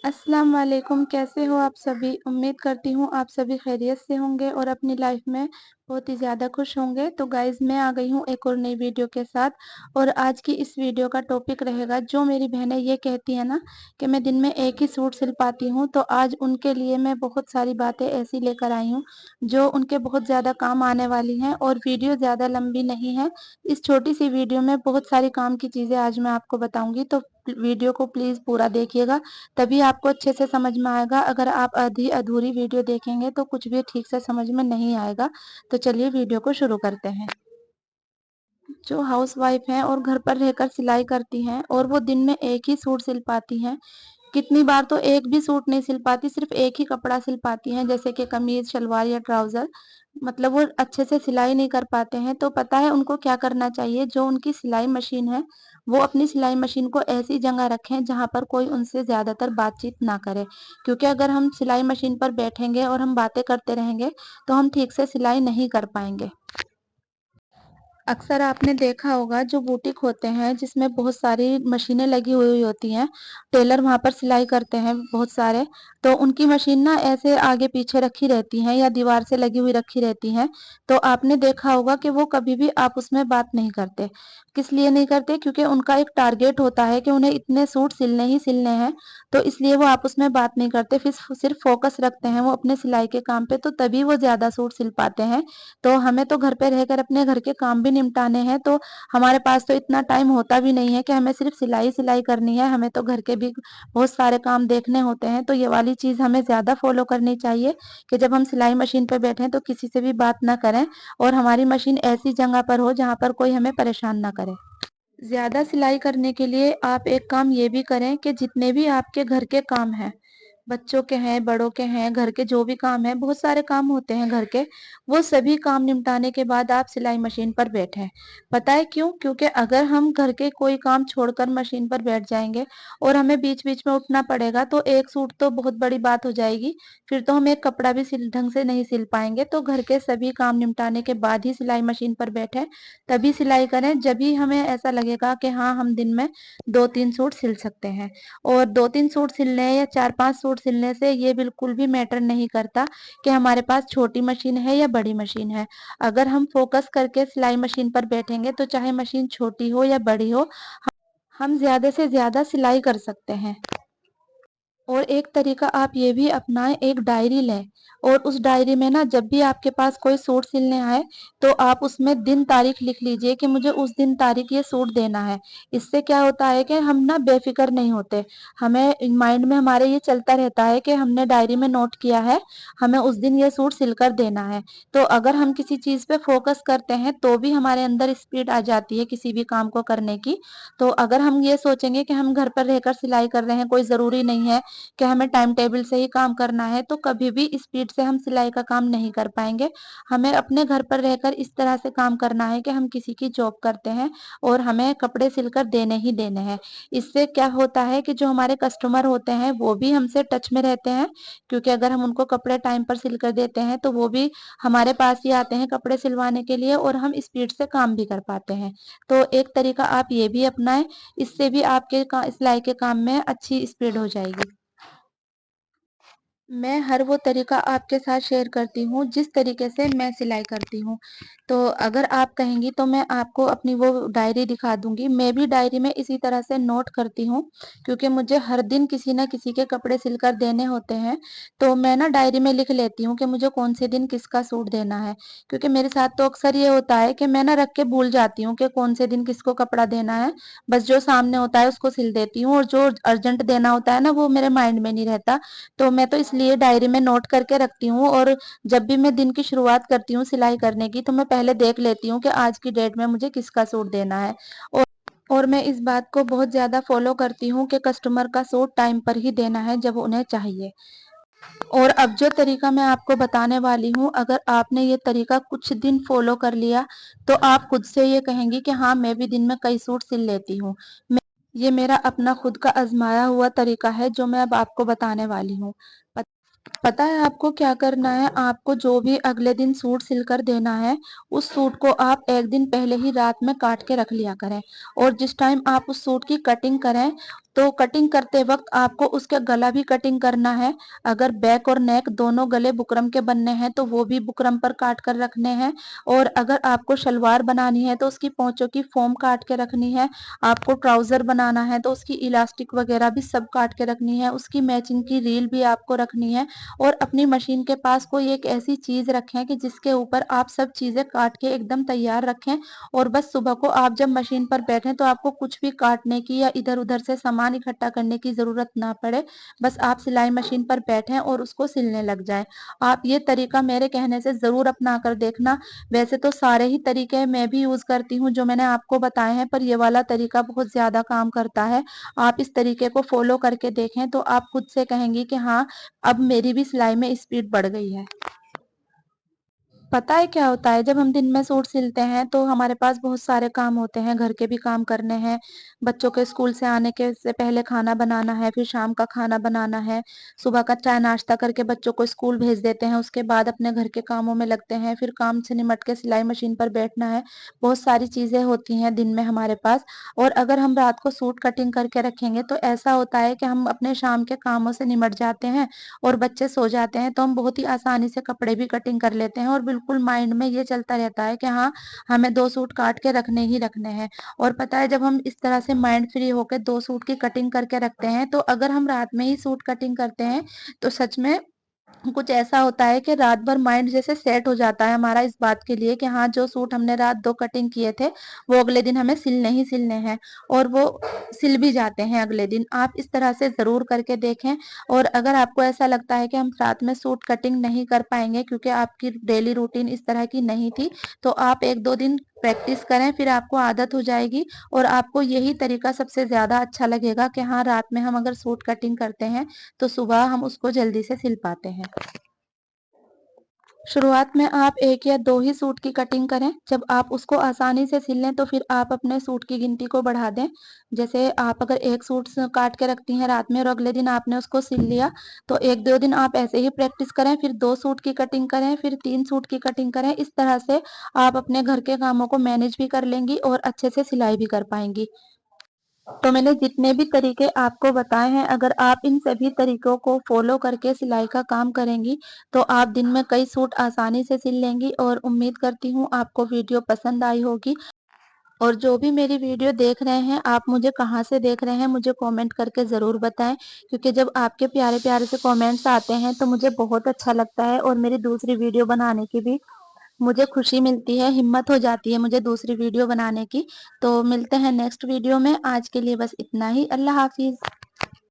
अस्सलाम वालेकुम, कैसे हो आप सभी? उम्मीद करती हूँ आप सभी खैरियत से होंगे और अपनी लाइफ में बहुत ही ज़्यादा खुश होंगे। तो गाइज़ मैं आ गई हूँ एक और नई वीडियो के साथ और आज की इस वीडियो का टॉपिक रहेगा जो मेरी बहनें ये कहती हैं ना कि मैं दिन में एक ही सूट सिल पाती हूँ, तो आज उनके लिए मैं बहुत सारी बातें ऐसी लेकर आई हूँ जो उनके बहुत ज़्यादा काम आने वाली हैं और वीडियो ज़्यादा लंबी नहीं है। इस छोटी सी वीडियो में बहुत सारी काम की चीज़ें आज मैं आपको बताऊँगी, तो वीडियो को प्लीज़ पूरा देखिएगा, तभी आपको अच्छे से समझ में आएगा। अगर आप आधी अधूरी वीडियो देखेंगे तो कुछ भी ठीक से समझ में नहीं आएगा। तो चलिए वीडियो को शुरू करते हैं। जो हाउसवाइफ हैं और घर पर रहकर सिलाई करती हैं और वो दिन में एक ही सूट सिल पाती हैं, कितनी बार तो एक भी सूट नहीं सिल पाती, सिर्फ एक ही कपड़ा सिल पाती हैं, जैसे कि कमीज, शलवार या ट्राउजर। मतलब वो अच्छे से सिलाई नहीं कर पाते हैं। तो पता है उनको क्या करना चाहिए? जो उनकी सिलाई मशीन है, वो अपनी सिलाई मशीन को ऐसी जगह रखें जहाँ पर कोई उनसे ज़्यादातर बातचीत ना करे। क्योंकि अगर हम सिलाई मशीन पर बैठेंगे और हम बातें करते रहेंगे, तो हम ठीक से सिलाई नहीं कर पाएँगे। अक्सर आपने देखा होगा जो बुटीक होते हैं जिसमें बहुत सारी मशीनें लगी हुई होती हैं, टेलर वहाँ पर सिलाई करते हैं बहुत सारे, तो उनकी मशीन ना ऐसे आगे पीछे रखी रहती हैं या दीवार से लगी हुई रखी रहती हैं। तो आपने देखा होगा कि वो कभी भी आप उसमें बात नहीं करते। किस लिए नहीं करते? क्योंकि उनका एक टारगेट होता है कि उन्हें इतने सूट सिलने ही सिलने हैं, तो इसलिए वो आपस में बात नहीं करते, फिर सिर्फ फोकस रखते हैं वो अपने सिलाई के काम पे, तो तभी वो ज़्यादा सूट सिल पाते हैं। तो हमें तो घर पे रहकर अपने घर के काम भी निपटाने हैं, तो हमारे पास तो इतना टाइम होता भी नहीं है कि हमें सिर्फ सिलाई-सिलाई करनी है, हमें तो घर के भी बहुत सारे काम देखने होते हैं। तो ये वाली चीज़ हमें ज़्यादा फ़ॉलो करनी चाहिए कि जब हम सिलाई मशीन पे बैठें तो किसी से भी बात ना करें और हमारी मशीन ऐसी जगह पर हो जहाँ पर कोई हमें परेशान ना करे। ज़्यादा सिलाई करने के लिए आप एक काम ये भी करें कि जितने भी आपके घर के काम हैं, बच्चों के हैं, बड़ों के हैं, घर के जो भी काम हैं, बहुत सारे काम होते हैं घर के, वो सभी काम निपटाने के बाद आप सिलाई मशीन पर बैठें। पता है क्यों? क्योंकि अगर हम घर के कोई काम छोड़कर मशीन पर बैठ जाएँगे और हमें बीच-बीच में उठना पड़ेगा, तो एक सूट तो बहुत बड़ी बात हो जाएगी, फिर तो हम एक कपड़ा भी ढंग से नहीं सिल पाएँगे। तो घर के सभी काम निपटाने के बाद ही सिलाई मशीन पर बैठें, तभी सिलाई करें, जभी हमें ऐसा लगेगा कि हाँ, हम दिन में 2-3 सूट सिल सकते हैं। और 2-3 सूट सिलने या 4-5 सूट सिलने से ये बिल्कुल भी मैटर नहीं करता कि हमारे पास छोटी मशीन है या बड़ी मशीन है। अगर हम फ़ोकस करके सिलाई मशीन पर बैठेंगे तो चाहे मशीन छोटी हो या बड़ी हो, हम ज़्यादा से ज़्यादा सिलाई कर सकते हैं। और एक तरीका आप ये भी अपनाएं, एक डायरी लें और उस डायरी में ना जब भी आपके पास कोई सूट सिलने आए तो आप उसमें दिन तारीख लिख लीजिए कि मुझे उस दिन तारीख ये सूट देना है। इससे क्या होता है कि हम ना बेफिक्र नहीं होते, हमें माइंड में हमारे ये चलता रहता है कि हमने डायरी में नोट किया है, हमें उस दिन ये सूट सिलकर देना है। तो अगर हम किसी चीज़ पे फोकस करते हैं तो भी हमारे अंदर स्पीड आ जाती है किसी भी काम को करने की। तो अगर हम ये सोचेंगे कि हम घर पर रहकर सिलाई कर रहे हैं, कोई ज़रूरी नहीं है कि हमें टाइम टेबल से ही काम करना है, तो कभी भी स्पीड से हम सिलाई का काम नहीं कर पाएँगे। हमें अपने घर पर रहकर इस तरह से काम करना है कि हम किसी की जॉब करते हैं और हमें कपड़े सिलकर देने ही देने हैं। इससे क्या होता है कि जो हमारे कस्टमर होते हैं, वो भी हमसे टच में रहते हैं, क्योंकि अगर हम उनको कपड़े टाइम पर सिल कर देते हैं, तो वो भी हमारे पास ही आते हैं कपड़े सिलवाने के लिए और हम स्पीड से काम भी कर पाते हैं। तो एक तरीका आप ये भी अपनाएँ, इससे भी आपके सिलाई के काम में अच्छी स्पीड हो जाएगी। मैं हर वो तरीका आपके साथ शेयर करती हूँ जिस तरीके से मैं सिलाई करती हूँ। तो अगर आप कहेंगी तो मैं आपको अपनी वो डायरी दिखा दूँगी। मैं भी डायरी में इसी तरह से नोट करती हूँ, क्योंकि मुझे हर दिन किसी न किसी के कपड़े सिलकर देने होते हैं। तो मैं ना डायरी में लिख लेती हूँ कि मुझे कौन से दिन किसका सूट देना है। क्योंकि मेरे साथ तो अक्सर ये होता है कि मैं ना रख के भूल जाती हूँ कि कौन से दिन किसको कपड़ा देना है। बस जो सामने होता है उसको सिल देती हूँ और जो अर्जेंट देना होता है ना, वो मेरे माइंड में नहीं रहता। तो मैं तो इसलिए डायरी में नोट करके रखती हूँ और जब भी मैं दिन की शुरुआत करती हूँ सिलाई करने की, तो मैं पहले देख लेती हूँ कि आज की डेट में मुझे किसका सूट देना है। और और मैं इस बात को बहुत ज़्यादा फ़ॉलो करती हूँ कि कस्टमर का सूट टाइम पर ही देना है जब उन्हें चाहिए। और अब जो तरीका मैं आपको बताने वाली हूँ, अगर आपने ये तरीका कुछ दिन फ़ॉलो कर लिया, तो आप खुद से ये कहेंगी कि हाँ, मैं भी दिन में कई सूट सिल लेती हूँ। ये मेरा अपना खुद का आज़माया हुआ तरीका है जो मैं अब आपको बताने वाली हूँ। पत पता है आपको क्या करना है? आपको जो भी अगले दिन सूट सिलकर देना है, उस सूट को आप 1 दिन पहले ही रात में काट के रख लिया करें और जिस टाइम आप उस सूट की कटिंग करें, तो कटिंग करते वक़्त आपको उसका गला भी कटिंग करना है। अगर बैक और नेक दोनों गले बुकरम के बनने हैं, तो वो भी बुकरम पर काट कर रखने हैं। और अगर आपको शलवार बनानी है, तो उसकी पोंचों की फ़ॉर्म काट के रखनी है। आपको ट्राउज़र बनाना है, तो उसकी इलास्टिक वगैरह भी सब काट के रखनी है। उसकी मैचिंग की रील भी आपको रखनी है। और अपनी मशीन के पास कोई एक ऐसी चीज़ रखें कि जिसके ऊपर आप सब चीज़ें काट के एकदम तैयार रखें। और बस सुबह को आप जब मशीन पर बैठें, तो आपको कुछ भी काटने की या इधर-उधर से सामान इकट्ठा करने की ज़रूरत ना पड़े। बस आप सिलाई मशीन पर बैठें और उसको सिलने लग जाएँ। आप ये तरीका मेरे कहने से ज़रूर अपना कर देखना। वैसे तो सारे ही तरीके मैं भी यूज़ करती हूँ जो मैंने आपको बताए हैं, पर ये वाला तरीका बहुत ज़्यादा काम करता है। आप इस तरीके को फ़ॉलो करके देखें, तो आप खुद से कहेंगी कि हाँ, अब मेरी भी सिलाई में स्पीड बढ़ गई है। पता है क्या होता है, जब हम दिन में सूट सिलते हैं तो हमारे पास बहुत सारे काम होते हैं, घर के भी काम करने हैं, बच्चों के स्कूल से आने के से पहले खाना बनाना है, फिर शाम का खाना बनाना है, सुबह का चाय नाश्ता करके बच्चों को स्कूल भेज देते हैं, उसके बाद अपने घर के कामों में लगते हैं, फिर काम से निमट के सिलाई मशीन पर बैठना है। बहुत सारी चीज़ें होती हैं दिन में हमारे पास। और अगर हम रात को सूट कटिंग करके रखेंगे, तो ऐसा होता है कि हम अपने शाम के कामों से निमट जाते हैं और बच्चे सो जाते हैं, तो हम बहुत ही आसानी से कपड़े भी कटिंग कर लेते हैं और बिल्कुल माइंड में ये चलता रहता है कि हाँ, हमें 2 सूट काट के रखने ही रखने हैं। और पता है, जब हम इस तरह से माइंड फ्री होके 2 सूट की कटिंग करके रखते हैं, तो अगर हम रात में ही सूट कटिंग करते हैं, तो सच में कुछ ऐसा होता है कि रात भर माइंड जैसे सेट हो जाता है हमारा इस बात के लिए कि हाँ, जो सूट हमने रात 2 कटिंग किए थे, वो अगले दिन हमें सिलने ही सिलने हैं और वो सिल भी जाते हैं अगले दिन। आप इस तरह से ज़रूर करके देखें। और अगर आपको ऐसा लगता है कि हम रात में सूट कटिंग नहीं कर पाएँगे क्योंकि आपकी डेली रूटीन इस तरह की नहीं थी, तो आप 1-2 दिन प्रैक्टिस करें, फिर आपको आदत हो जाएगी और आपको यही तरीका सबसे ज़्यादा अच्छा लगेगा कि हाँ, रात में हम अगर सूट कटिंग करते हैं, तो सुबह हम उसको जल्दी से सिल पाते हैं। शुरुआत में आप 1 या 2 ही सूट की कटिंग करें। जब आप उसको आसानी से सिल लें, तो फिर आप अपने सूट की गिनती को बढ़ा दें। जैसे आप अगर 1 सूट काट के रखती हैं रात में और अगले दिन आपने उसको सिल लिया, तो 1-2 दिन आप ऐसे ही प्रैक्टिस करें, फिर 2 सूट की कटिंग करें, फिर 3 सूट की कटिंग करें। इस तरह से आप अपने घर के कामों को मैनेज भी कर लेंगी और अच्छे से सिलाई भी कर पाएँगी। तो मैंने जितने भी तरीके आपको बताए हैं, अगर आप इन सभी तरीकों को फ़ॉलो करके सिलाई का काम करेंगी, तो आप दिन में कई सूट आसानी से सिल लेंगी। और उम्मीद करती हूँ आपको वीडियो पसंद आई होगी। और जो भी मेरी वीडियो देख रहे हैं, आप मुझे कहाँ से देख रहे हैं, मुझे कमेंट करके ज़रूर बताएँ, क्योंकि जब आपके प्यारे-प्यारे से कमेंट्स आते हैं, तो मुझे बहुत अच्छा लगता है और मेरी दूसरी वीडियो बनाने की भी मुझे खुशी मिलती है, हिम्मत हो जाती है मुझे दूसरी वीडियो बनाने की। तो मिलते हैं नेक्स्ट वीडियो में, आज के लिए बस इतना ही। अल्लाह हाफ़िज़।